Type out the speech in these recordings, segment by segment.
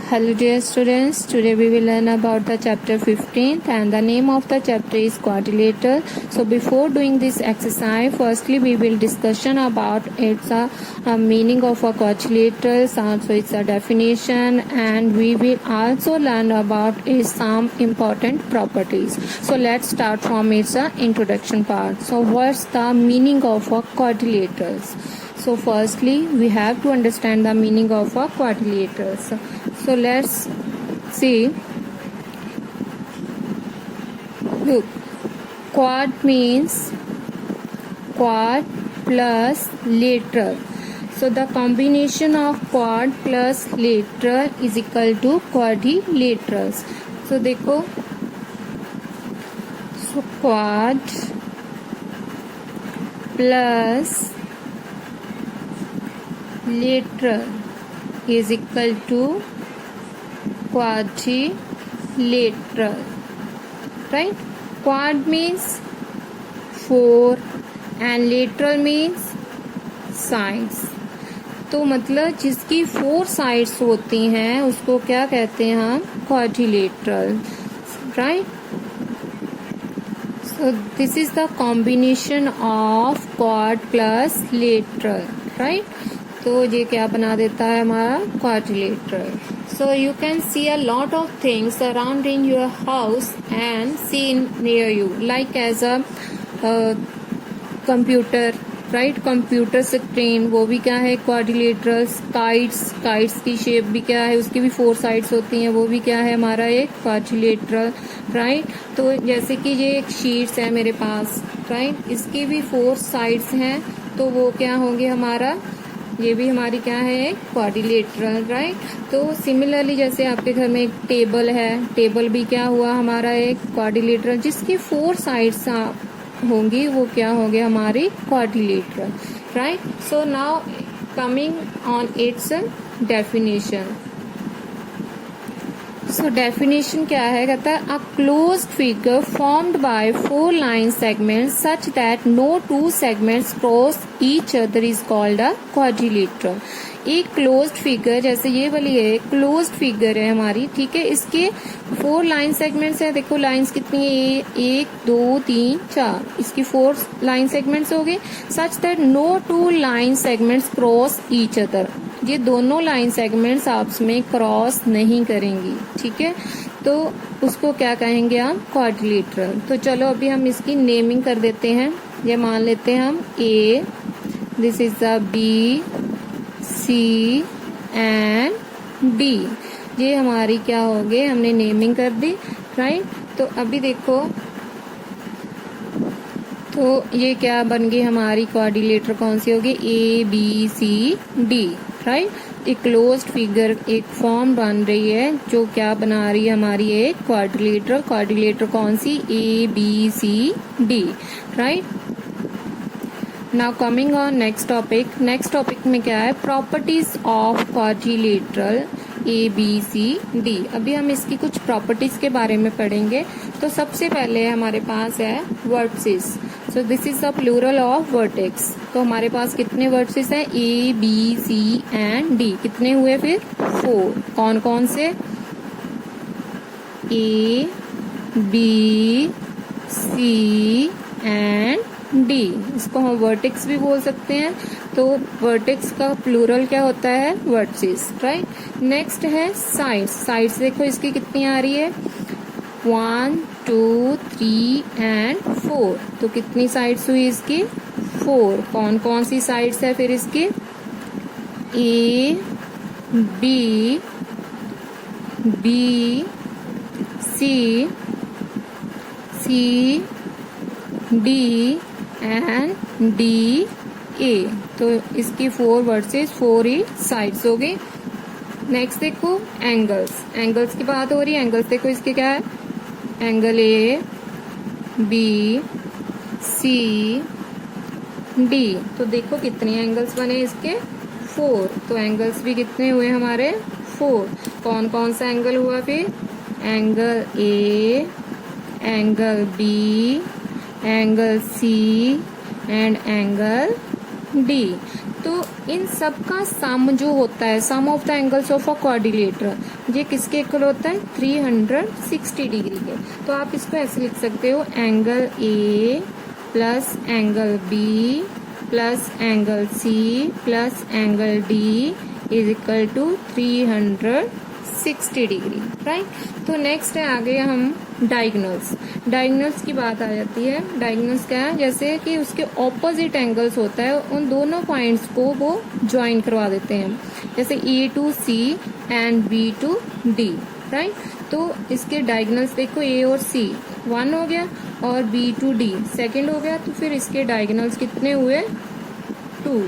Hello dear students, today we will learn about the chapter 15th and the name of the chapter is quadrilateral. So before doing this exercise, firstly we will discussion about its meaning of a quadrilateral, also its a definition, and we will also learn about its some important properties. So let's start from its introduction part. So what's the meaning of a quadrilaterals? So firstly we have to understand the meaning of a quadrilaterals. So let's see. Look, quad means quad plus lateral. So the combination of quad plus lateral is equal to quadrilaterals. So देखो, so quad plus lateral is equal to quadrilateral, right? Quad means 4 and lateral means sides. तो मतलब जिसकी 4 sides होती हैं उसको क्या कहते हैं हम? Quadrilateral, right? So this is the combination of quad plus lateral, right? तो ये क्या बना देता है हमारा? Quadrilateral. So you can see a lot of things surrounding your house and seen near you, like as a computer, right? Computer screen, वो भी क्या है? क्वाड्रिलेटरल. काइट्स की शेप भी क्या है? उसकी भी 4 साइड्स होती हैं, वो भी क्या है? हमारा एक क्वाड्रिलेटरल, राइट? तो जैसे कि ये एक शीट्स है मेरे पास, राइट? इसकी भी 4 साइड्स हैं, तो वो क्या होंगे हमारा? ये भी हमारी क्या है? Quadrilateral, right? तो सिमिलरली जैसे आपके घर में एक टेबल है, टेबल भी क्या हुआ हमारा? एक क्वाड्रिलेटरल. जिसकी 4 साइड्स होंगी वो क्या होंगे? हमारी quadrilateral, right? So now coming on its definition. So definition क्या है? कहता है a closed figure formed by 4 line segments such that no 2 segments cross each other is called a quadrilateral. एक क्लोज्ड फिगर, जैसे ये वाली है, क्लोज्ड फिगर है हमारी, ठीक है? इसके 4 लाइन सेगमेंट्स है. देखो लाइंस कितनी है? 1 2 3 4. इसकी 4 लाइन सेगमेंट्स हो गए. Such that no 2 line segments cross each other. ये दोनों लाइन सेगमेंट्स आपस में क्रॉस नहीं करेंगी, ठीक है? तो उसको क्या कहेंगे हम? क्वाड्रिलेटरल. तो चलो अभी हम इसकी नेमिंग कर देते हैं. ये मान लेते हैं हम A, this is the B, C and D. ये हमारी क्या हो गए? हमने नेमिंग कर दी, राइट? तो अभी देखो, तो ये क्या बन गई हमारी? क्वाड्रिलेटरल कौन सी होगी? A B C D, right? एक क्लोज्ड फिगर, एक फॉर्म बन रही है जो क्या बना रही है हमारी? एक क्वाड्रिलेटरल. क्वाड्रिलेटरल कौन सी? A B C D, right? Now coming on next topic. Next topic में क्या है? Properties of quadrilateral A B C D. अभी हम इसकी कुछ प्रॉपर्टीज के बारे में पढ़ेंगे. तो सबसे पहले हमारे पास है vertices. So this is the plural of vertex. तो हमारे पास कितने वर्टिसेस हैं? A B C and D. कितने हुए फिर? 4. कौन कौन से? A B C and D. इसको हम वर्टेक्स भी बोल सकते हैं. तो वर्टेक्स का प्लूरल क्या होता है? Vertices, right? नेक्स्ट है साइड्स. साइड्स देखो इसकी कितनी आ रही है? 1 2 3 एंड 4. तो कितनी साइड्स हुई इसकी? 4. कौन कौन सी साइड्स है फिर इसकी? A B B C C D and D A. तो इसकी 4 वर्सेस 4 ही साइड्स हो गई. नेक्स्ट देखो एंगल्स. एंगल्स की बात हो रही है. एंगल्स देखो इसके क्या है? Angle A B C D. तो देखो कितने एंगल्स बने इसके? 4. तो एंगल्स भी कितने हुए हमारे? 4. कौन कौन सा एंगल हुआ फिर? Angle A, angle B, angle C and angle D. तो इन सब का सम जो होता है, sum of the angles of a quadrilateral, ये किसके इक्वल होता है? 360 डिग्री के। तो आप इसको ऐसे लिख सकते हो, angle A plus angle B plus angle C plus angle D is equal to 360 degree, right. तो नेक्स्ट है आगे हम डायगोनल्स। डायगोनल्स की बात आ जाती है। डायगोनल्स क्या है? जैसे कि उसके ऑपोजिट एंगल्स होता है, उन दोनों पॉइंट्स को वो ज्वाइन करवा देते हैं, जैसे A to C and B to D, right. तो इसके डायगोनल्स देखो, ए और सी 1 हो गया और बी टू डी 2 हो गया, तो फिर इसके डायगोनल्स कितने हुए? 2।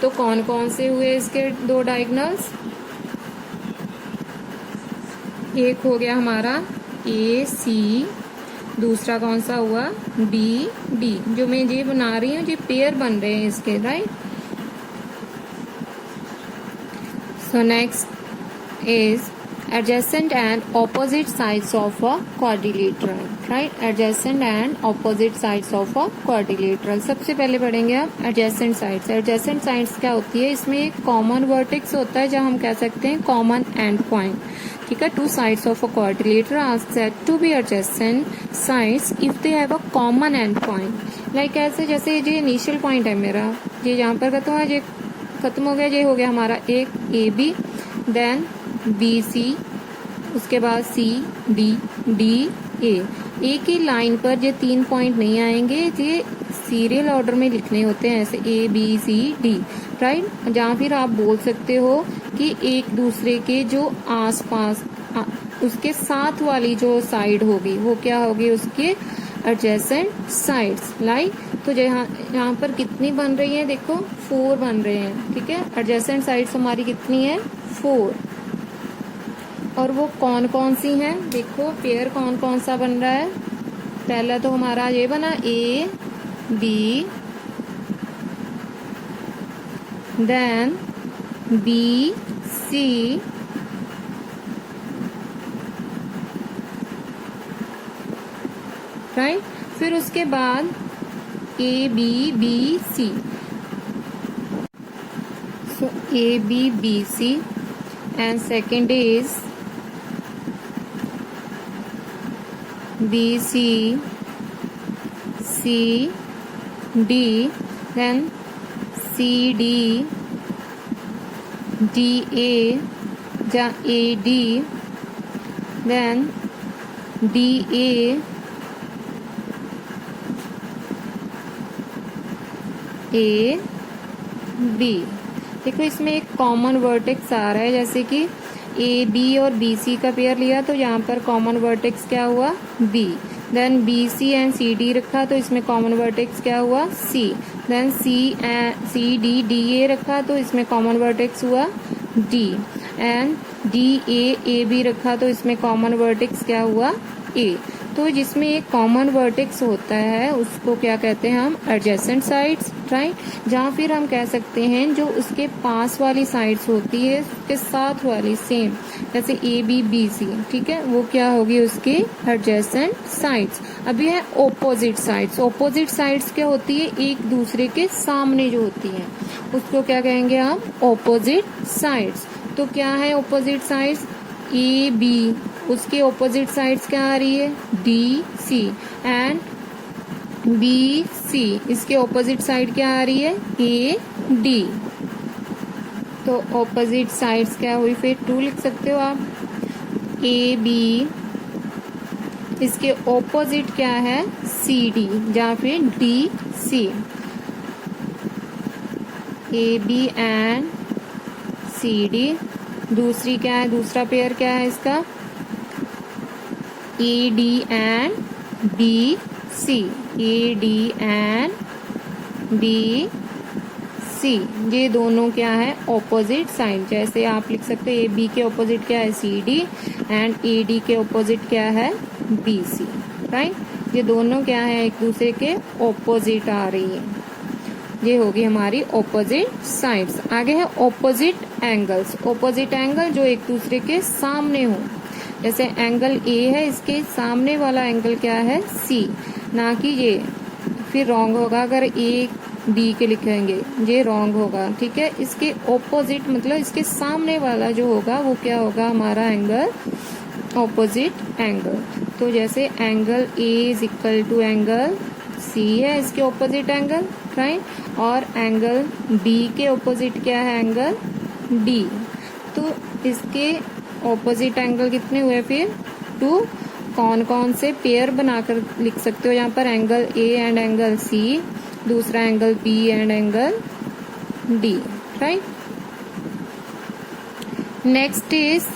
तो कौन कौन से हुए इसके 2 डायगोनल्स? एक हो गया हमारा ए सी, दूसरा कौन सा हुआ? B D. जो मैं ये बना रही हूँ, ये पेयर बन रहे हैं इसके, right. So next is adjacent and opposite sides of a quadrilateral, right? Adjacent and opposite sides of a quadrilateral. सबसे पहले पढ़ेंगे हम adjacent sides. Adjacent sides क्या होती है? इसमें एक common vertex होता है, जहाँ हम कह सकते हैं common end point. ठीक है, two sides of a quadrilateral are said to be adjacent sides if they have a common end point. Like ऐसे, जैसे ये initial point है मेरा, ये यहाँ पर खत्म हुआ, ये खत्म हो गया, ये हो गया हमारा एक A B, then B C, उसके बाद सी डी डी ए की लाइन पर ये 3 पॉइंट नहीं आएंगे, ये सीरियल ऑर्डर में लिखने होते हैं, ऐसे A B C D, right. जहाँ फिर आप बोल सकते हो कि एक दूसरे के जो आसपास उसके साथ वाली जो साइड होगी वो क्या होगी? उसके एडजेसेंट साइड्स, लाइक। तो यहाँ पर कितनी बन रही है? देखो 4 बन रहे हैं, ठीक है। एडजेसेंट साइड्स हमारी कितनी है? 4। और वो कौन कौन सी हैं? देखो पेयर कौन कौन सा बन रहा है। पहला तो हमारा ये बना A B, then B C, right. फिर उसके बाद A B B C, so A B B C, and second is B C C D, then C D D A ja A D, then D A A B। देखो इसमें एक common vertex आ रहा है, जैसे कि A B और B C का pair लिया तो यहाँ पर कॉमन वर्टेक्स क्या हुआ? B. Then B C and C D रखा तो इसमें कॉमन वर्टेक्स क्या हुआ? C. Then C D D A रखा तो इसमें कॉमन वर्टेक्स हुआ D, and D A B रखा तो इसमें कॉमन वर्टेक्स क्या हुआ? ए। तो जिसमें एक कॉमन वर्टेक्स होता है उसको क्या कहते हैं हम? Adjacent sides, right. जहाँ फिर हम कह सकते हैं जो उसके पास वाली साइड्स होती है उसके साथ वाली सेम, जैसे ए बी बी सी, ठीक है, वो क्या होगी? उसके एडजेसेंट साइड्स। अभी है ओपोजिट साइड्स। ओपोजिट साइड्स क्या होती है? एक दूसरे के सामने जो होती है उसको क्या कहेंगे हम? Opposite sides. तो क्या है ओपोजिट साइड्स? ए बी, उसके ऑपोजिट साइड्स क्या आ रही है? D C, and B C, इसके ऑपोजिट साइड क्या आ रही है? A D. तो ऑपोजिट साइड्स क्या हुई? फिर 2 लिख सकते हो आप। ए बी, इसके ऑपोजिट क्या है? सी डी, या फिर D C. A B and C D. दूसरी क्या है? दूसरा पेयर क्या है इसका? A D and B C, A D and B C, ये दोनों क्या है? Opposite side. जैसे आप लिख सकते हैं ए बी के ऑपोजिट क्या है? C D, and A D के ऑपोजिट क्या है? B C, right. ये दोनों क्या है? एक दूसरे के ऑपोजिट आ रही है। ये होगी हमारी ऑपोजिट साइड्स। आगे है ऑपोजिट एंगल्स। ऑपोजिट एंगल जो एक दूसरे के सामने हो, जैसे एंगल ए है, इसके सामने वाला एंगल क्या है? सी, ना कि ये। फिर रॉन्ग होगा अगर ए बी के लिखेंगे, ये रॉन्ग होगा। ठीक है, इसके ऑपोजिट मतलब इसके सामने वाला जो होगा वो क्या होगा हमारा एंगल, ऑपोजिट एंगल। तो जैसे angle A is equal to angle C है, इसके ऑपोजिट एंगल, राइट। और एंगल बी के ऑपोजिट क्या है, एंगल डी। तो इसके ऑपोजिट एंगल कितने हुए फिर, 2। कौन कौन से पेयर बनाकर लिख सकते हो यहाँ पर, angle A and angle C, दूसरा angle B and angle D, right. Next is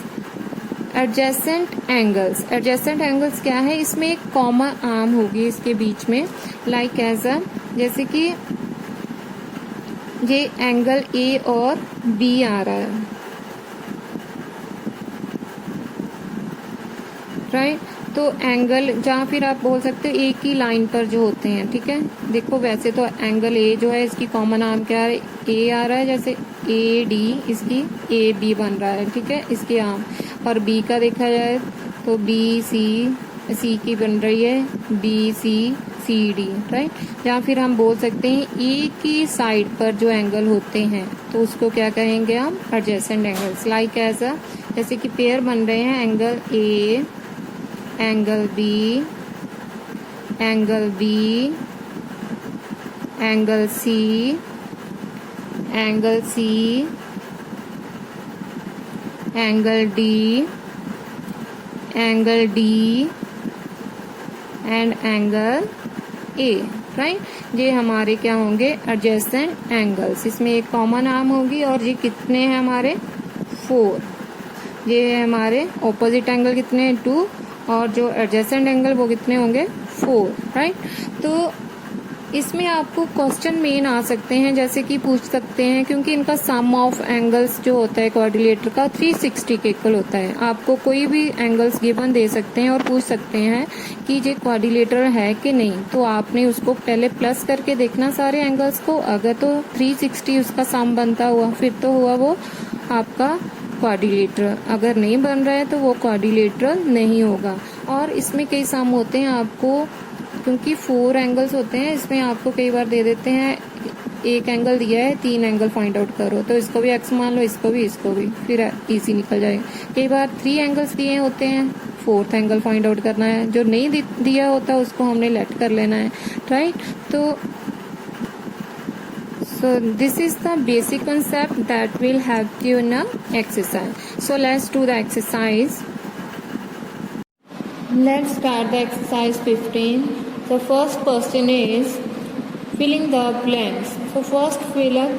adjacent angles. Adjacent angles क्या है, इसमें एक कॉमन आर्म होगी इसके बीच में, लाइक एज अ, जैसे कि ये एंगल ए और बी आ रहा है, राइट। तो एंगल जहाँ फिर आप बोल सकते हो एक ही लाइन पर जो होते हैं, ठीक है। देखो वैसे तो एंगल ए जो है इसकी कॉमन आर्म क्या है, ए आ रहा है, जैसे ए डी इसकी ए बी बन रहा है, ठीक है, इसकी आर्म। और बी का देखा जाए तो बी सी की बन रही है बी सी डी, राइट। जहाँ फिर हम बोल सकते हैं एक ही साइड पर जो एंगल होते हैं तो उसको क्या कहेंगे हम, adjacent angles. Like as a, जैसे कि पेयर बन रहे हैं angle A, angle B, angle B, angle C, angle C, angle D, angle D and angle A, right. ये हमारे क्या होंगे, एडजेसेंट एंगल्स। इसमें एक कॉमन आर्म होगी और ये कितने हैं हमारे, 4। ये हमारे ऑपोजिट एंगल कितने हैं, 2, और जो एडजेसेंट एंगल वो कितने होंगे, 4, राइट। तो इसमें आपको क्वेश्चन मेन आ सकते हैं, जैसे कि पूछ सकते हैं, क्योंकि इनका सम ऑफ एंगल्स जो होता है क्वाड्रिलेटर का 360 के इक्वल होता है। आपको कोई भी एंगल्स गिवन दे सकते हैं और पूछ सकते हैं कि ये क्वाड्रिलेटर है कि नहीं, तो आपने उसको पहले प्लस करके देखना सारे एंगल्स को। अगर तो 360 उसका सम बनता हुआ फिर तो हुआ वो आपका क्वाड्रिलेटर, अगर नहीं बन रहा है तो वो क्वाड्रिलेटर नहीं होगा। और इसमें कई सम होते हैं, आपको क्योंकि 4 एंगल्स होते हैं इसमें आपको कई बार दे देते हैं, एक एंगल दिया है 3 एंगल फाइंड आउट करो, तो इसको भी एक्स मान लो, इसको भी, फिर इजी निकल जाएगा। कई बार 3 एंगल्स दिए होते हैं, 4th एंगल फाइंड आउट करना है, जो नहीं दिया होता उसको हमने लेट कर लेना है, राइट। तो so this is the basic concept that will help you in a exercise. So let's do the exercise. Let's start the exercise 15. The first question is filling the blanks. So first fill up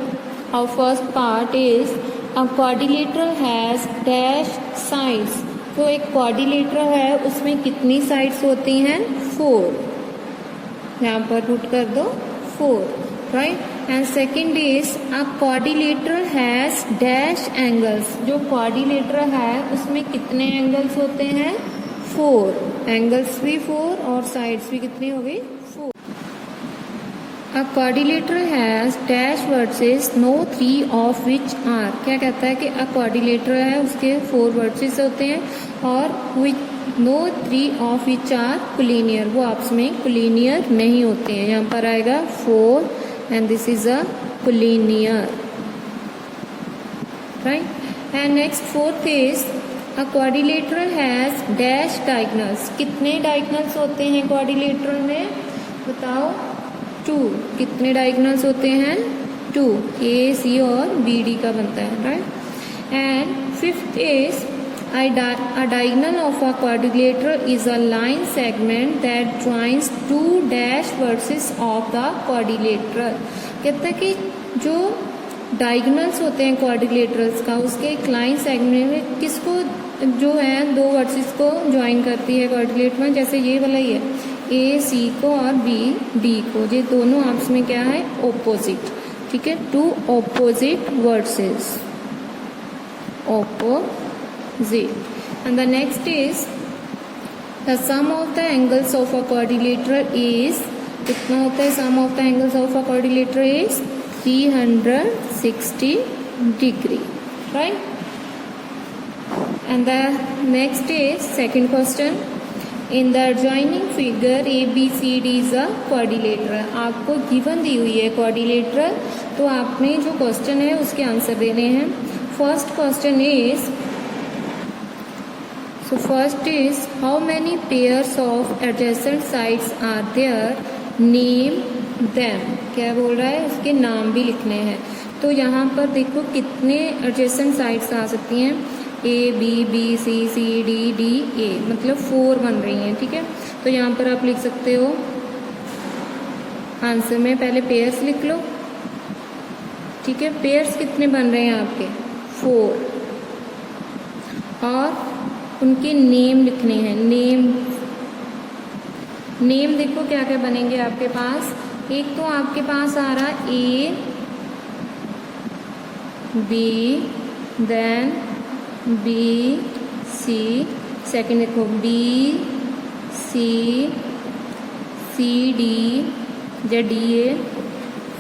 our first part is a quadrilateral has dash sides. तो एक quadrilateral है उसमें कितनी sides होती हैं, 4। यहाँ पर put कर दो 4, right. And second is a quadrilateral has dash angles. जो quadrilateral है उसमें कितने एंगल्स होते हैं, 4। एंगल्स भी 4 और साइड्स भी कितनी हो गई, 4। A quadrilateral has dash vertices, no 3 of which are. क्या कहता है कि a quadrilateral है उसके 4 vertices होते हैं और which no 3 of which are collinear, वो आपस में collinear नहीं होते हैं। यहाँ पर आएगा 4 and this is a collinear, right. And next fourth is a quadrilateral has dash diagonals. कितने diagonals होते हैं quadrilateral में, बताओ, 2। कितने diagonals होते हैं, 2। A, C और B, D का बनता है, right. And fifth is a diagonal of a quadrilateral is a line segment that joins 2 dash vertices of the quadrilateral. कहता है कि जो डायगोनल्स होते हैं क्वाड्रिलेटरल्स का, उसके एक लाइन सेगमेंट में किसको जो है 2 वर्टिसेस को ज्वाइन करती है क्वाड्रिलेटर में, जैसे ये वाला ही है, ए सी को और बी डी को, ये दोनों आपस में क्या है, ऑपोजिट, ठीक है, 2 opposite vertices, opposite. And the next is the sum of the angles of a quadrilateral is, कितना होता है sum of the angles of a quadrilateral is 360 degree, right. And the next is second question, in the adjoining figure ABCD is a quadrilateral. आपको given the हुई है quadrilateral, तो आपने जो question है उसके आंसर देने हैं। First question is, so first is how many pairs of adjacent sides are there, name them। क्या बोल रहा है, उसके नाम भी लिखने हैं। तो यहाँ पर देखो कितने adjacent sides आ सकती हैं, A B B C C D D A, मतलब 4 बन रही हैं, ठीक है। तो यहाँ पर आप लिख सकते हो आंसर में, पहले पेयर्स लिख लो, ठीक है। पेयर्स कितने बन रहे हैं आपके, 4, और उनके नेम लिखने हैं। नेम देखो क्या क्या बनेंगे आपके पास। एक तो आपके पास आ रहा A B, then B C, second देखो B C C D या D A,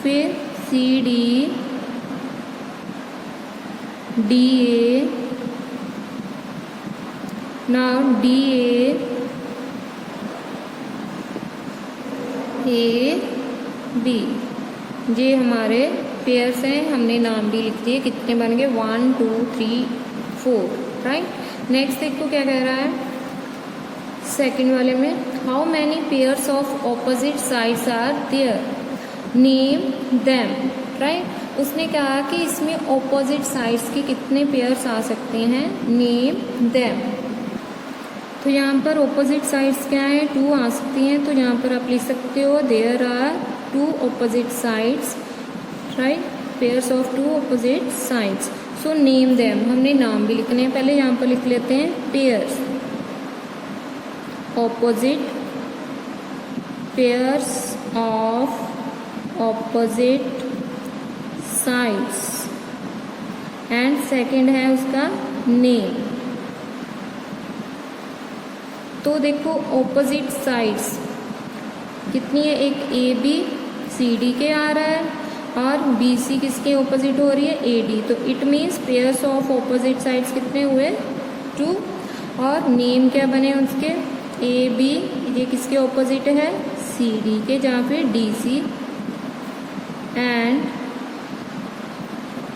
फिर C D D A, now D A B, ये हमारे पेयर्स हैं। हमने नाम भी लिख दिए, कितने बन गए, 1 2 3 4, राइट। नेक्स्ट देखो क्या कह रहा है सेकंड वाले में, how many pairs of opposite sides are there, name them, right. उसने कहा कि इसमें ऑपोजिट साइड्स के कितने पेयर्स आ सकते हैं, नेम देम। तो यहाँ पर ऑपोजिट साइड्स क्या है, 2 आ सकती हैं। तो यहाँ पर आप लिख सकते हो there are 2 opposite sides, right, pairs of 2 opposite sides. So name them, हमने नाम भी लिखने हैं। पहले यहाँ पर लिख लेते हैं pairs, opposite, pairs of opposite sides, and second है उसका नेम। तो देखो ऑपोजिट साइड्स कितनी है, एक A B C D के आ रहा है, और B C किसके ऑपोजिट हो रही है, A D। तो it means pairs of opposite sides कितने हुए, 2। और नेम क्या बने उसके, A B, ये किसके ऑपोजिट है, C D के, जहाँ फिर D C, and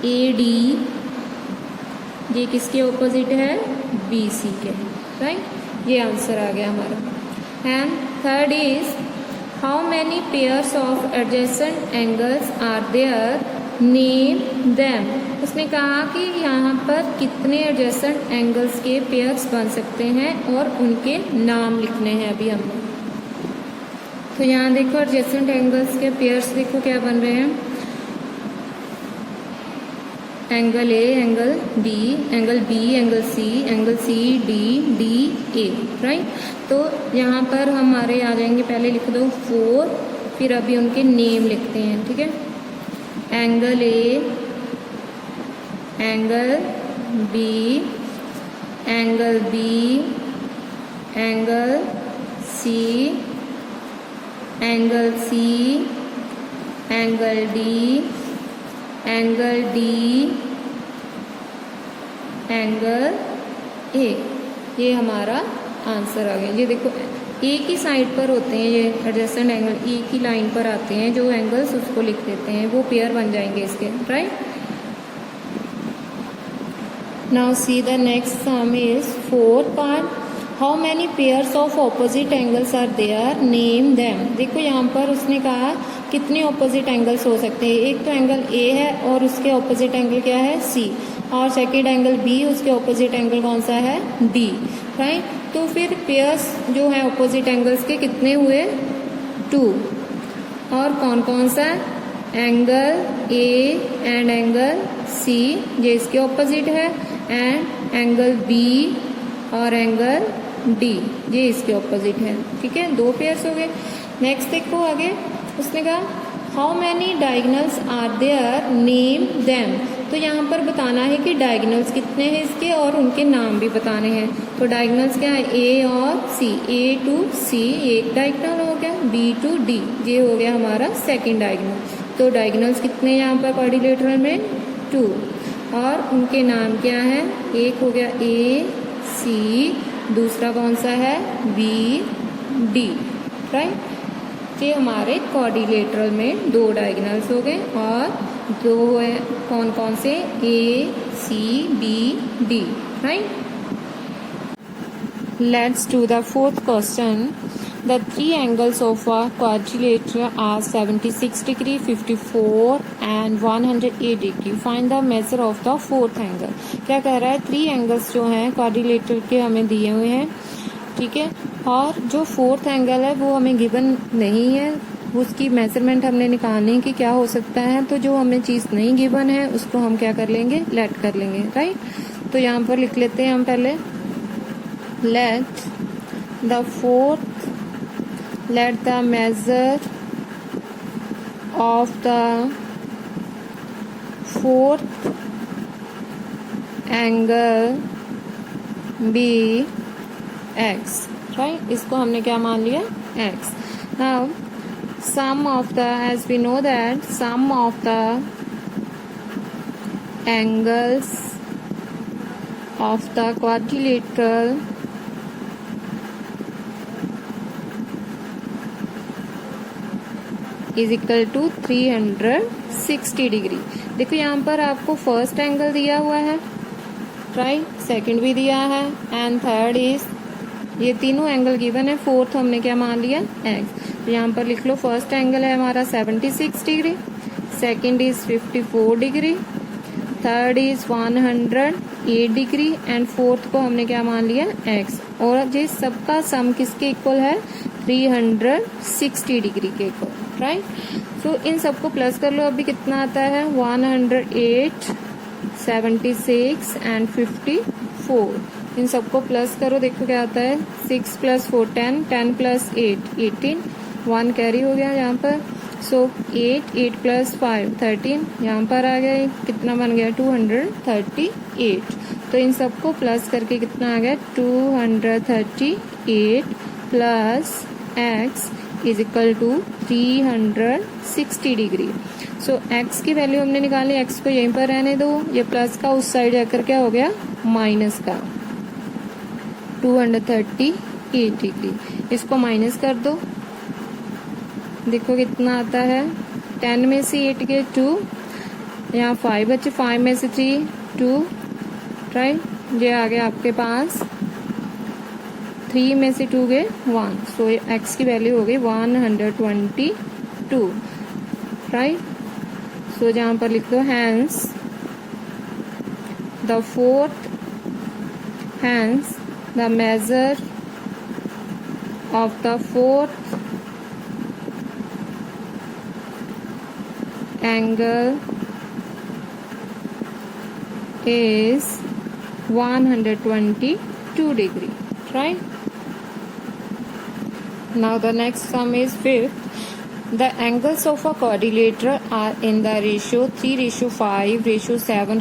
A D, ये किसके ऑपोजिट है, B C के, राइट। ये आंसर आ गया हमारा। And third is, how many pairs of adjacent angles are there, name them. उसने कहा कि यहाँ पर कितने एडजेसेंट एंगल्स के पेयर्स बन सकते हैं और उनके नाम लिखने हैं अभी हमने। तो यहाँ देखो एडजेसेंट एंगल्स के पेयर्स देखो क्या बन रहे हैं, angle A, angle B, angle B, angle C D D A, right. तो यहाँ पर हमारे आ जाएंगे, पहले लिख दो 4, फिर अभी उनके नेम लिखते हैं, ठीक है। Angle A, angle B, angle B, angle C, angle C, angle D, angle D, angle A, ये हमारा आंसर आ गया। ये देखो एक ही साइड पर होते हैं ये एडजेसेंट एंगल, एक ही लाइन पर आते हैं जो एंगल्स, उसको लिख देते हैं, वो पेयर बन जाएंगे इसके, right. Now see the next sum is 4th part, how many pairs of opposite angles are there, name them. देखो यहाँ पर उसने कहा कितने ऑपोजिट एंगल्स हो सकते हैं। एक तो एंगल A है और उसके ऑपोजिट एंगल क्या है, C, और सेकेंड एंगल B, उसके ऑपोजिट एंगल कौन सा है, D, राइट। तो फिर पेयर्स जो है ऑपोजिट एंगल्स के कितने हुए, 2, और कौन कौन सा, angle A and angle C, ये इसके ऑपोजिट है, एंड एंगल B और एंगल D, ये इसके ऑपोजिट है, ठीक है। 2 पेयर्स हो गए। नेक्स्ट देखो आगे, उसने कहा how many diagonals are there, name them. तो यहाँ पर बताना है कि डायगोनल्स कितने हैं इसके, और उनके नाम भी बताने हैं। तो डायगोनल्स क्या है, A और C, A to C एक डायगोनल हो गया, B to D ये हो गया हमारा सेकंड डायगोनल। तो डायगोनल्स कितने यहाँ पर क्वाड्रिलेटरल में, 2, और उनके नाम क्या है, एक हो गया A C दूसरा कौन सा है, BD, राइट। ये हमारे क्वाड्रिलेटरल में दो डायगोनल्स हो गए और दो है कौन कौन से, ACBD, right. Let's do the fourth question. The three angles of a quadrilateral are 76 degree, 54 and 108 degree. Find the measure of the fourth angle. क्या कह रहा है, थ्री एंगल्स जो हैं क्वाड्रिलेटरल के हमें दिए हुए हैं, ठीक है, और जो फोर्थ एंगल है वो हमें गिवन नहीं है, उसकी मेजरमेंट हमने निकालनी कि क्या हो सकता है। तो जो हमें चीज़ नहीं गिवन है उसको हम क्या कर लेंगे, लेट कर लेंगे, राइट। तो यहाँ पर लिख लेते हैं हम पहले, let the measure of the fourth angle be x, right। इसको हमने क्या मान लिया, x। now sum of the, as we know that sum of the angles of the quadrilateral is equal to 360 degree. देखो यहाँ पर आपको फर्स्ट एंगल दिया हुआ है, राइट, सेकंड भी दिया है एंड थर्ड इज, ये तीनों एंगल गिवन है, फोर्थ हमने क्या मान लिया, एक्स। तो यहाँ पर लिख लो, फर्स्ट एंगल है हमारा 76 degree, second is 54 degree, third is 108 degree and fourth को हमने क्या मान लिया, एक्स। और ये सबका सम किसके इक्वल है, 360 डिग्री के इक्वल, राइट। सो इन सबको प्लस कर लो, अभी कितना आता है, 108, 76 एंड 54। इन सबको प्लस करो, देखो क्या आता है, 6 + 4 10, 10 + 8 18, 1 कैरी हो गया यहाँ पर। सो 8 8 + 5 13, यहाँ पर आ गया, कितना बन गया, 238। तो इन सबको प्लस करके कितना आ गया, 238 plus x is equal to 360 degree. So x की वैल्यू हमने निकाली, x को यहीं पर रहने दो, ये प्लस का उस साइड जाकर क्या हो गया, माइनस का, 238 डिग्री। इसको माइनस कर दो, देखो कितना आता है, 10 में से 8 गए 2, यहाँ 5 बचे, 5 में से 3 2, राइट, ये आ गया आपके पास 3 में से 2 गए 1। सो x की वैल्यू हो गई 122, राइट। सो जहाँ पर लिख दो, hence the measure of the fourth angle is 122 degree, right? Now the next sum is fifth. The angles of a quadrilateral are in the ratio 3:5, 7,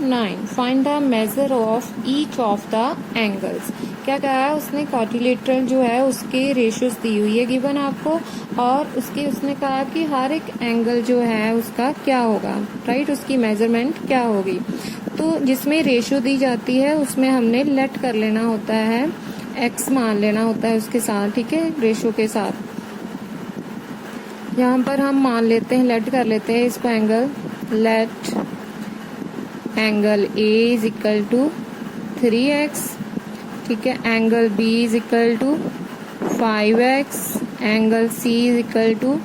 9. Find the measure of each of the angles. क्या कहा है उसने, quadrilateral जो है उसके ratios दी हुई है given आपको, और उसने कहा कि हर एक एंगल जो है उसका क्या होगा, राइट, उसकी मेजरमेंट क्या होगी। तो जिसमें रेशियो दी जाती है उसमें हमने लेट कर लेना होता है, एक्स मान लेना होता है उसके साथ, ठीक है, रेशियो के साथ। यहाँ पर हम मान लेते हैं, लेट कर लेते हैं इसको angle, let angle A is equal to 3x, ठीक है, angle B is equal to 5x, angle C is equal to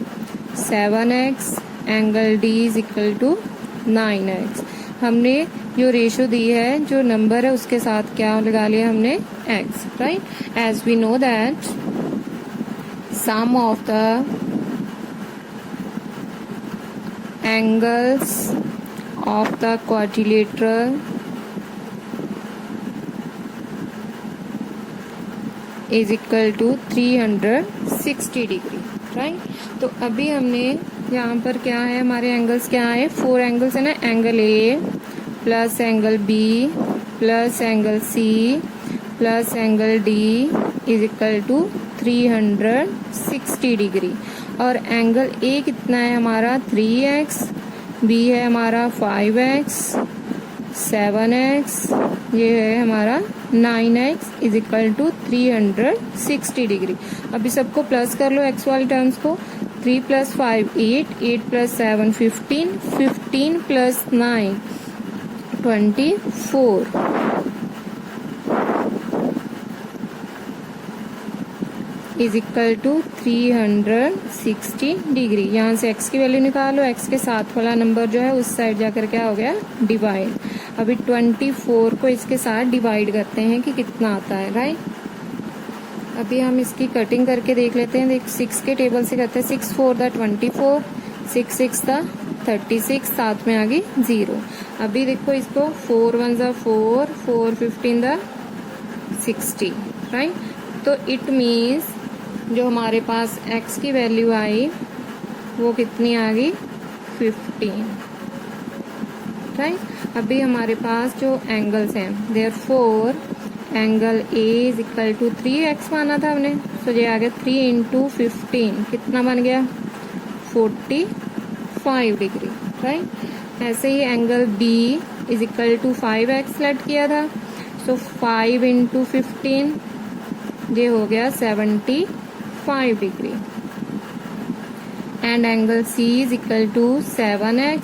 7x, angle D is equal to 9x। हमने जो रेशियो दी है, जो नंबर है उसके साथ क्या लगा लिया हमने, x, right. As we know that sum of the angles of the quadrilateral is equal to 360 degree, right. तो अभी हमने यहाँ पर क्या है, हमारे एंगल्स क्या है, 4 एंगल्स है ना, angle A plus angle B plus angle C plus angle D is equal to 360 degree. और एंगल A कितना है हमारा, 3x, B है हमारा 5x, 7x ये है हमारा 9x is equal to 360 degree. अभी सबको प्लस कर लो x वाली टर्म्स को। 3 + 5 8, 8 + 7 15, 15 + 9 24 इज इक्वल टू 360 डिग्री। यहाँ से x की वैल्यू निकालो, x के साथ वाला नंबर जो है उस साइड जाकर क्या हो गया, डिवाइड। अभी 24 को इसके साथ डिवाइड करते हैं कि कितना आता है, राइट। अभी हम इसकी कटिंग करके देख लेते हैं। देख 6 के टेबल से करते हैं। 6 4 द 24, 6 6 द 36, साथ में आ गई 0। अभी देखो इसको 4 1 द 4, 4 15 द 60, राइट। तो इट मीन्स जो हमारे पास x की वैल्यू आई वो कितनी आ गई, 15, राइट। अभी हमारे पास जो एंगल्स हैं, therefore angle A is equal to 3x माना था हमने, तो ये आ गया 3 × 15 कितना बन गया, 45 डिग्री, राइट। ऐसे ही angle B is equal to 5x let किया था, सो 5 × 15 ये हो गया 75 degree. And angle C is equal to 7x,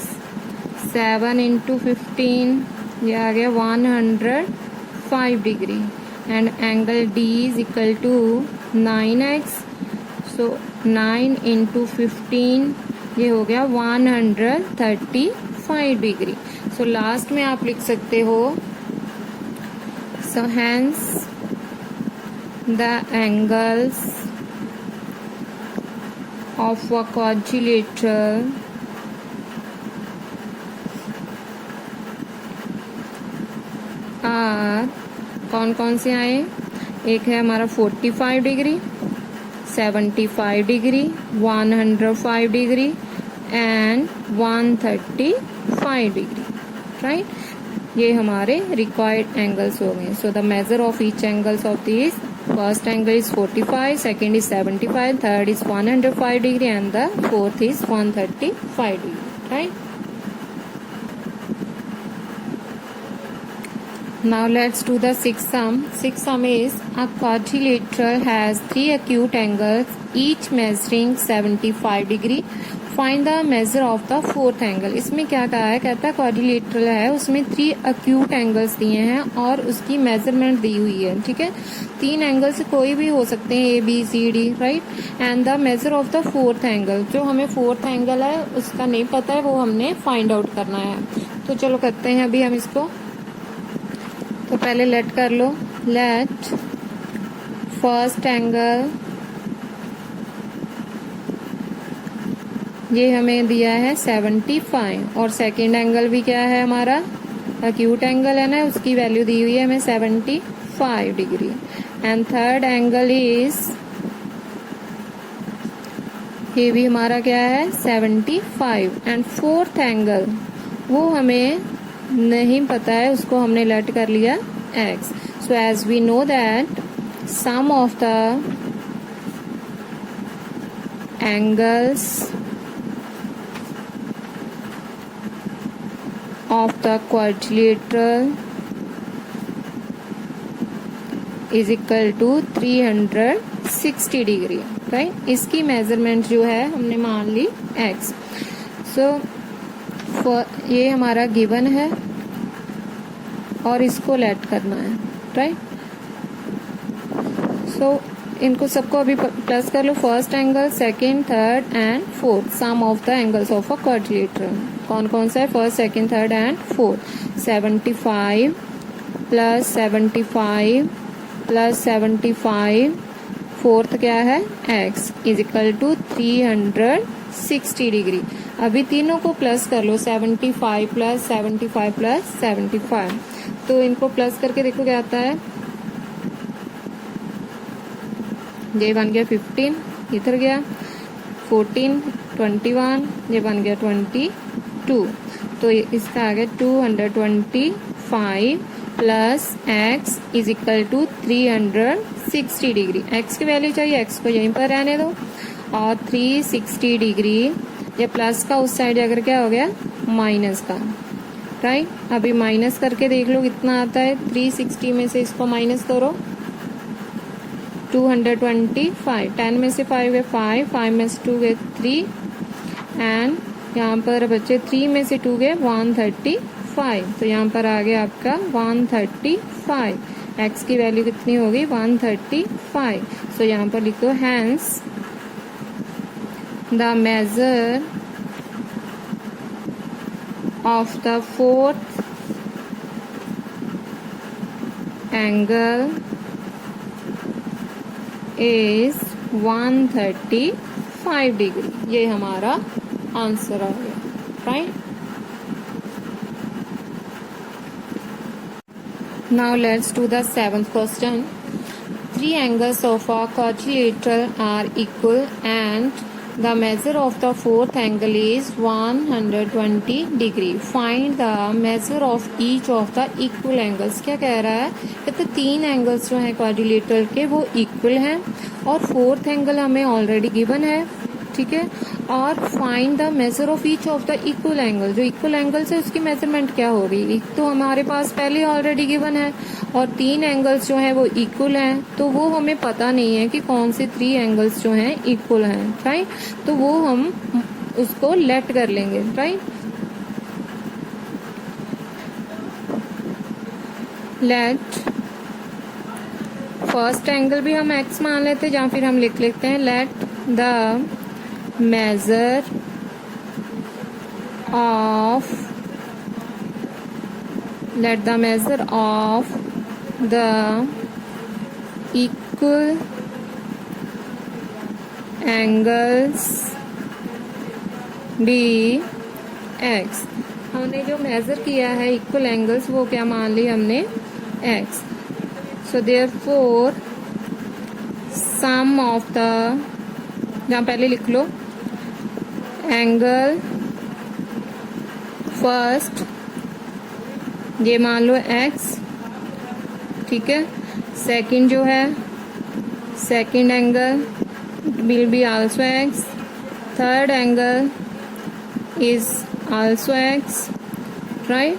7 × 15 ये आ गया 105 degree. And angle D is equal to 9x, so 9 × 15 ये हो गया 135 डिग्री। सो लास्ट में आप लिख सकते हो, so hence the angles of a quadrilateral are कौन कौन से आए, एक है हमारा 45 degree, 75 degree, 105 degree and 135 degree, right. ये हमारे रिक्वायर्ड एंगल्स हो गए। So the measure of each angles of this, first angle is 45, second is 75, third is 105 degree and the fourth is 135 degree, right. Now let's do the sixth sum. Sixth sum is a quadrilateral has 3 acute angles each measuring 75 degree. Find the measure of the fourth angle. इसमें क्या कहा है, कहता है quadrilateral है, उसमें 3 acute angles दिए हैं और उसकी मेजरमेंट दी हुई है, ठीक है। 3 एंगल से कोई भी हो सकते हैं, ABCD, right. And the measure of the fourth angle, जो हमें फोर्थ एंगल है उसका नहीं पता है, वो हमने फाइंड आउट करना है। तो चलो करते हैं अभी हम इसको। तो पहले लेट कर लो, लेट फर्स्ट एंगल, ये हमें दिया है 75 और सेकंड एंगल भी क्या है हमारा, अक्यूट एंगल है ना, उसकी वैल्यू दी हुई है हमें 75 degree. And third angle is, ये भी हमारा क्या है 75। एंड फोर्थ एंगल वो हमें नहीं पता है, उसको हमने लेट कर लिया x। So as we know that sum of the angles of the quadrilateral is equal to 360 degree, right. इसकी मेजरमेंट जो है हमने मान ली x। सो ये हमारा गिवन है और इसको लेट करना है, राइट। सो इनको सबको अभी प्लस कर लो, first angle, second, third and fourth, sum of the angles of a quadrilateral कौन कौन सा है, first, second, third and fourth. 75 + 75 + 75, fourth क्या है x is equal to 360 degree. अभी तीनों को प्लस कर लो, 75 + 75 + 75, तो इनको प्लस करके देखो क्या आता है, ये बन गया 15, इधर गया 14, 21, ये बन गया 22, तो इसका आ गया 225 plus x is equal to 360 degree. x की वैल्यू चाहिए, x को यहीं पर रहने दो, और 360 डिग्री, ये प्लस का उस साइड जाकर क्या हो गया माइनस का, राइट। अभी माइनस करके देख लो कितना आता है। 360 में से इसको माइनस करो 225। 10 में से 5 है 5, 5 में से 2 है 3 एंड यहाँ पर बच्चे 3 में से 2 गए 135। तो यहाँ पर आ गया आपका 135। x की वैल्यू कितनी होगी 135। सो यहाँ पर लिखो hence the measure of the fourth angle is 135 degree. ये हमारा आंसर आ गया, right. Now let's do the seventh question. Three angles of a quadrilateral are equal and the measure of the fourth angle is 120 degree. Find the measure of each of the equal angles. क्या कह रहा है? कहते 3 angles जो है quadrilateral के वो equal हैं और फोर्थ एंगल हमें ऑलरेडी गिवन है, ठीक है। और find the measure of each of the equal angle. जो इक्वल एंगल्स है उसकी मेजरमेंट क्या होगी? एक तो हमारे पास पहले ऑलरेडी गिवन है और 3 एंगल्स जो है वो इक्वल हैं, तो वो हमें पता नहीं है कि कौन से 3 एंगल्स जो हैं इक्वल हैं, राइट। तो वो हम उसको लेट कर लेंगे, राइट। लेट फर्स्ट एंगल भी हम x मान लेते हैं, या फिर हम लिख लेते हैं let the measure of the equal angles be x। हमने जो मेजर किया है इक्वल एंगल्स वो क्या मान ली हमने x। So therefore sum of the, यहाँ पहले लिख लो एंगल फर्स्ट, ये मान लो x, ठीक है। सेकंड जो है second angle will be also x, third angle is also x, right.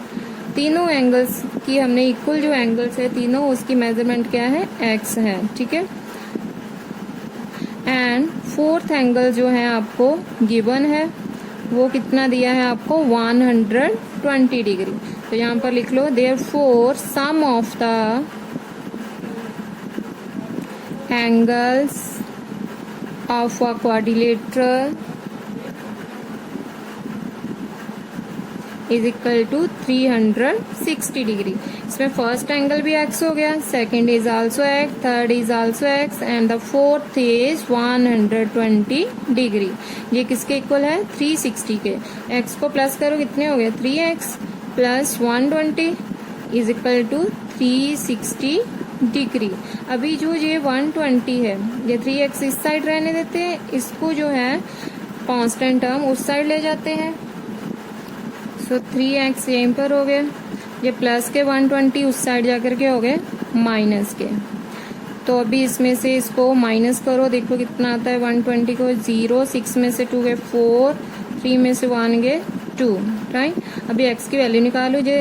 तीनों एंगल्स की हमने इक्वल जो एंगल्स है तीनों उसकी मेजरमेंट क्या है x है, ठीक है। एंड फोर्थ एंगल जो है आपको गिवन है वो कितना दिया है आपको 120 डिग्री। तो यहाँ पर लिख लो therefore sum of the angles of a quadrilateral is equal to 360 degree. इसमें फर्स्ट एंगल भी x हो गया, second is also x, third is also x and the fourth is 120 degree. ये किसके इक्वल है 360 के। x को प्लस करो कितने हो गए 3x plus 120 is equal to 360 degree. अभी जो ये 120 है ये 3x इस साइड रहने देते हैं, इसको जो है कांस्टेंट टर्म उस साइड ले जाते हैं। सो 3x यहीं पर हो गया, ये प्लस के 120 उस साइड जाकर के हो गए माइनस के। तो अभी इसमें से इसको माइनस करो, देखो कितना आता है 120 को 0, 6 में से 2 गए 4, 3 में से 1 गए 2, राइट। अभी x की वैल्यू निकालो, जो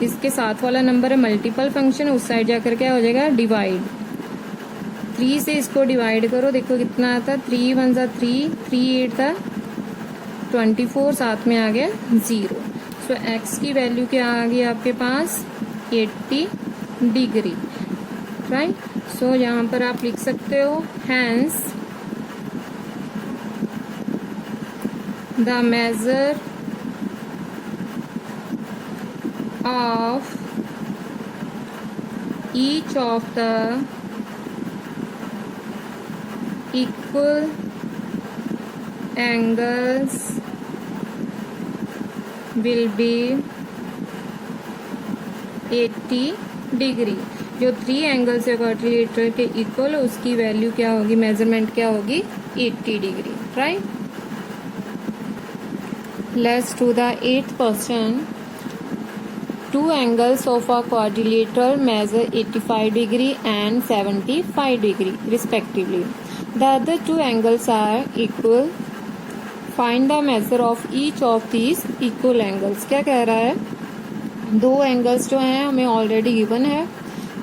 इसके साथ वाला नंबर है मल्टीपल फंक्शन, उस साइड जाकर क्या हो जाएगा डिवाइड। 3 से इसको डिवाइड करो, देखो कितना आता है 3 1 जा 3, 3 8 था 24, साथ में आ गया 0। सो x की वैल्यू क्या आ गई आपके पास 80 डिग्री, राइट। सो यहाँ पर आप लिख सकते हो hence the measure of each of the equal angles will be 80 degree. जो 3 एंगल्स है क्वाड्रिलेटरल के इक्वल उसकी वैल्यू क्या होगी, मेजरमेंट क्या होगी 80 degree, right. Let's do the 8th question. 2 angles of a quadrilateral measure 85 degree and 75 degree respectively. The other 2 angles are equal. Find the measure of each of these equal angles. क्या कह रहा है दो angles जो हैं हमें already given है,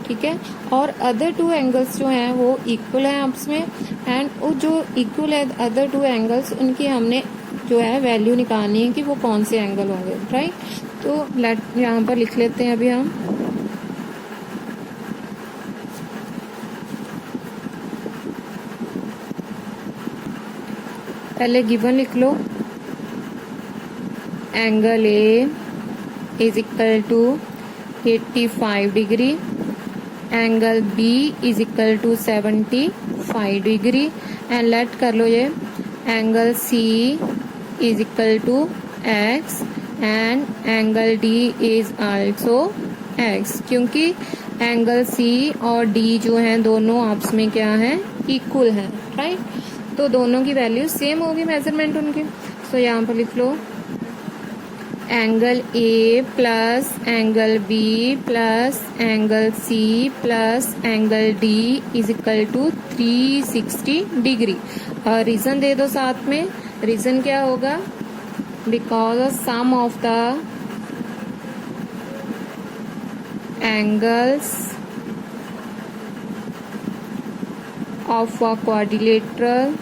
ठीक है, और अदर टू एंगल्स जो हैं वो इक्वल है आपस में, एंड वो जो इक्वल है अदर टू एंगल्स उनकी हमने जो है वैल्यू निकालनी है कि वो कौन से एंगल होंगे, राइट। तो लेट यहाँ पर लिख लेते हैं अभी हम। पहले गिवन लिख लो, angle A is equal to 85 degree, angle B is equal to 75 degree, and let कर लो ये angle C is equal to X and angle D is also X, क्योंकि एंगल सी और डी जो हैं दोनों आपस में क्या हैं, इक्वल हैं, राइट। तो दोनों की वैल्यू सेम होगी मेजरमेंट उनकी। सो यहाँ पर लिख लो angle A plus angle B plus angle C plus angle D is equal to 360 degree. और रीजन दे दो साथ में, रीजन क्या होगा, because of sum of the angles of a quadrilateral,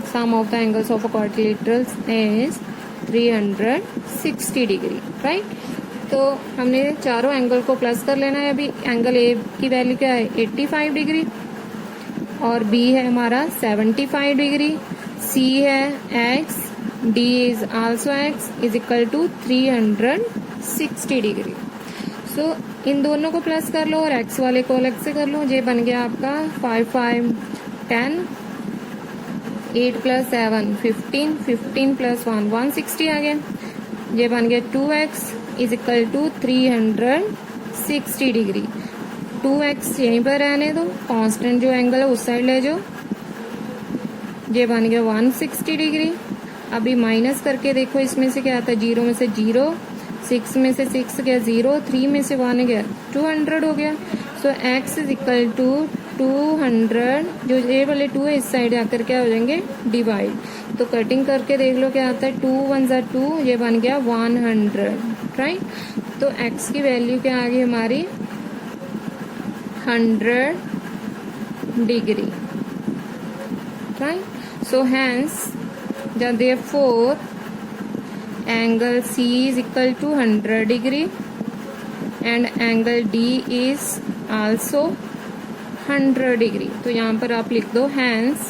sum of the angles of a quadrilateral is 360 degree, right. तो हमने चारों एंगल को प्लस कर लेना है। अभी एंगल ए की वैल्यू क्या है, 85 डिग्री, और बी है हमारा 75 डिग्री, सी है X, D is also X is equal to 360 degree. So इन दोनों को प्लस कर लो और एक्स वाले को अलग से कर लो। ये बन गया आपका 5 5 10, 8 प्लस 7 15, 15 प्लस 1 160 आ गया। ये बन गया 2x is equal to 360 degree. 2x यहीं पर रहने दो, कांस्टेंट जो एंगल है उस साइड ले जाओ। ये बन गया 160 डिग्री। अभी माइनस करके देखो इसमें से क्या आता है, 0 में से 0, 6 में से 6 गया 0, 3 में से 1 गया 200 हो गया। सो x इज इक्वल टू 200, जो ये वाले 2 है इस साइड आकर क्या हो जाएंगे, डिवाइड। तो कटिंग करके देख लो क्या आता है, 2 1 जा 2, ये बन गया 100, राइट। तो x की वैल्यू क्या आ गई हमारी 100 degree, right. So hence therefore angle C is equal to 100 degree and angle D is also 100 degree। तो यहाँ पर आप लिख दो hence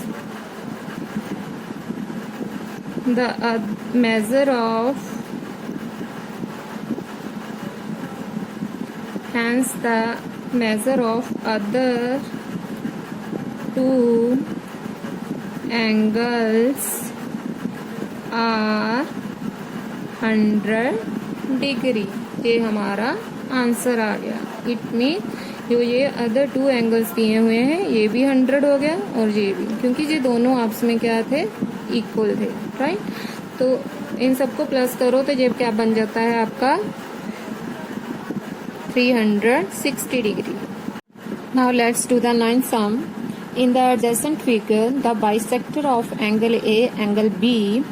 the measure of other two angles are 100 degree. ये हमारा आंसर आ गया। इट मीन जो ये अदर 2 एंगल्स दिए हुए हैं ये भी 100 हो गया और ये भी, क्योंकि ये दोनों आपस में क्या थे, इक्वल थे, राइट। तो इन सबको प्लस करो तो ये क्या बन जाता है आपका 360 degree. Now let's do the 9th sum। In the adjacent figure, the bisector of angle A, angle B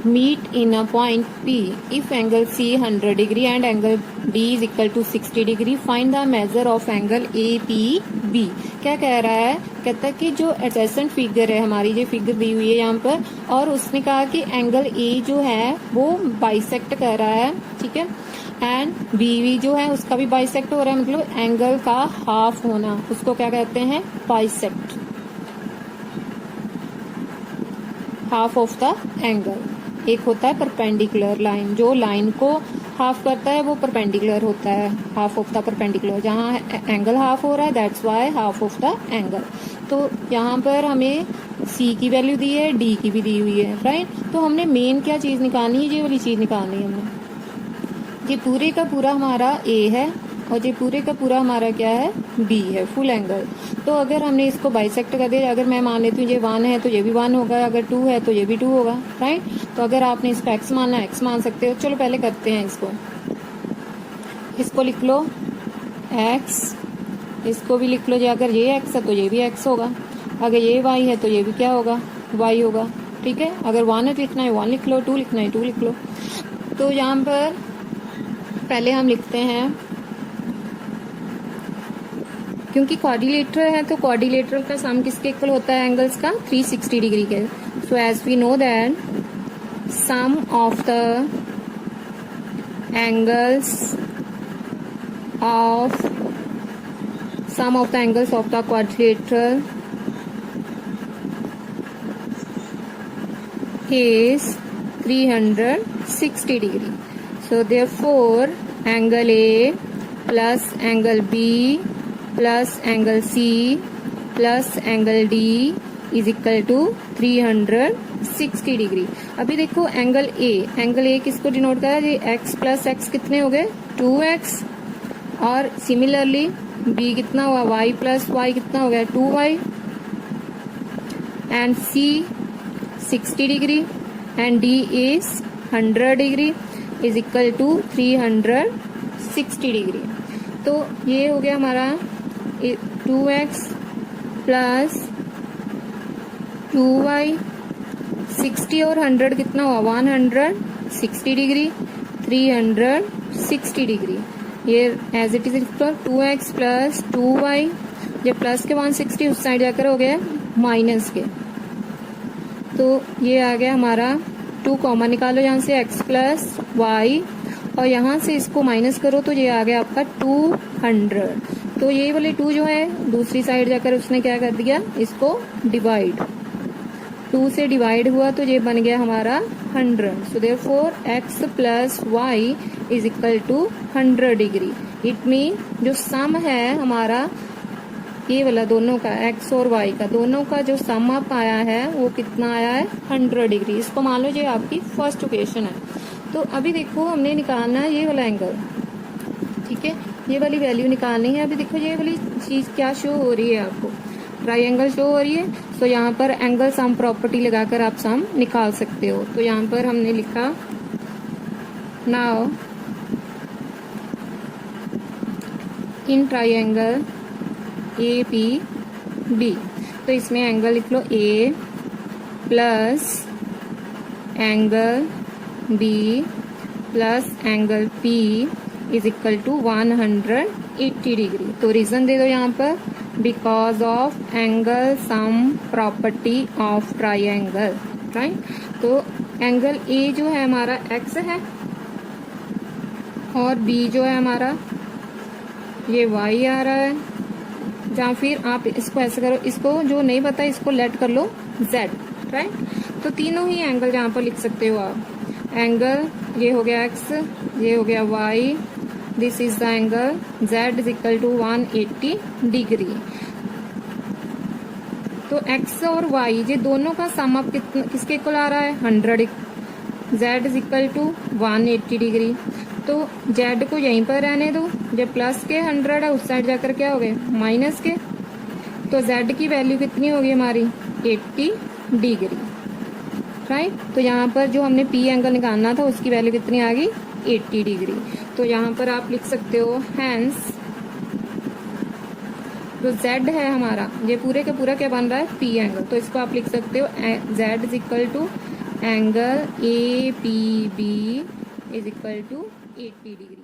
meet in a point P. If angle C 100 degree and angle D is equal to 60 degree, find the measure of angle APB। क्या कह रहा है, कहता है कि जो adjacent figure है हमारी, ये figure दी हुई है यहाँ पर, और उसने कहा कि एंगल A जो है वो बाइसेक्ट कर रहा है, ठीक है, एंड BB जो है उसका भी बाइसेक्ट हो रहा है, मतलब एंगल का हाफ होना, उसको क्या कहते हैं, bisect, half of the angle. एक होता है परपेंडिकुलर लाइन, जो लाइन को हाफ करता है वो परपेंडिकुलर होता है, हाफ ऑफ द परपेंडिकुलर। जहाँ एंगल हाफ हो रहा है that's why half of the angle. तो यहाँ पर हमें C की वैल्यू दी है, D की भी दी हुई है, राइट। तो हमने मेन क्या चीज निकालनी है, ये वाली चीज निकालनी है हमें। ये पूरे का पूरा हमारा A है और ये पूरे का पूरा हमारा क्या है, B है, फुल एंगल। तो अगर हमने इसको बाइसेक्ट कर दिया, अगर मैं मान लेती हूँ ये 1 है तो ये भी 1 होगा, अगर 2 है तो ये भी 2 होगा, राइट। तो अगर आपने इसको x मानना है x मान सकते हो। चलो पहले करते हैं इसको लिख लो x, इसको भी लिख लो। जो अगर ये x है तो ये भी x होगा, अगर ये y है तो ये भी क्या होगा, y होगा, ठीक है। अगर 1 है तो लिखना है 1 लिख लो, 2 लिखना है 2 लिख लो। तो यहाँ पर पहले हम लिखते हैं, क्योंकि क्वाड्रिलेटरल है तो क्वाड्रिलेटरल का सम किसके इक्वल होता है एंगल्स का, 360 डिग्री के। So as we know that sum of the angles of the quadrilateral is 360 degree. So therefore angle A plus angle B plus angle C plus angle D is equal to 360 degree. अभी देखो angle A किसको denote कर रहा है, ये x plus x कितने हो गए 2x, और सिमिलरली B कितना हुआ y प्लस वाई कितना हो गया 2y, एंड C 60 डिग्री and D is 100 degree is equal to 360 degree. तो ये हो गया हमारा 2x प्लस 2y, 60 और 100 कितना हुआ 160 डिग्री, 360 डिग्री। ये as it is 2x plus 2y, जब प्लस के 160 उस साइड जाकर हो गया माइनस के, तो ये आ गया हमारा 2 कॉमन निकालो यहाँ से x प्लस वाई, और यहाँ से इसको माइनस करो तो ये आ गया आपका 200। तो ये वाले 2 जो है दूसरी साइड जाकर उसने क्या कर दिया, इसको डिवाइड, 2 से डिवाइड हुआ तो ये बन गया हमारा 100। So therefore x plus y is equal to 100 degree. It mean जो सम है हमारा ये वाला दोनों का x और y का दोनों का जो सम अप आया है वो कितना आया है 100 डिग्री। इसको मान लो ये आपकी फर्स्ट इक्वेशन है। तो अभी देखो हमने निकालना है ये वाला एंगल, ठीक है, ये वाली वैल्यू निकालनी है। अभी देखो ये वाली चीज क्या शो हो रही है आपको, ट्राइंगल शो हो रही है। तो यहाँ पर एंगल सम प्रॉपर्टी लगाकर आप सम निकाल सकते हो। तो यहाँ पर हमने लिखा नाउ इन ट्राइंगल APB, तो इसमें एंगल लिख लो A plus angle B plus angle P is equal to 180 degree. तो रीजन दे दो यहाँ पर, because of angle sum property of triangle, right. तो एंगल A जो है हमारा x है और B जो है हमारा ये y आ रहा है, या फिर आप इसको ऐसे करो, इसको जो नहीं पता इसको लेट कर लो z, राइट। तो तीनों ही एंगल यहाँ पर लिख सकते हो आप। एंगल ये हो गया x, ये हो गया y, this is the angle z is equal to 180 degree. तो x और y ये दोनों का सम अप किसके इक्वल आ रहा है 100, z is equal to 180 degree. तो z को यहीं पर रहने दो, जब प्लस के 100 है उस साइड जाकर क्या हो गए माइनस के, तो z की वैल्यू कितनी होगी हमारी 80 डिग्री, राइट। तो यहाँ पर जो हमने P एंगल निकालना था उसकी वैल्यू कितनी आ गई 80 डिग्री। तो यहाँ पर आप लिख सकते हो हैंस जो z है हमारा ये पूरे का पूरा क्या बन रहा है P एंगल, तो इसको आप लिख सकते हो z is equal to angle APB is equal to 80 degree.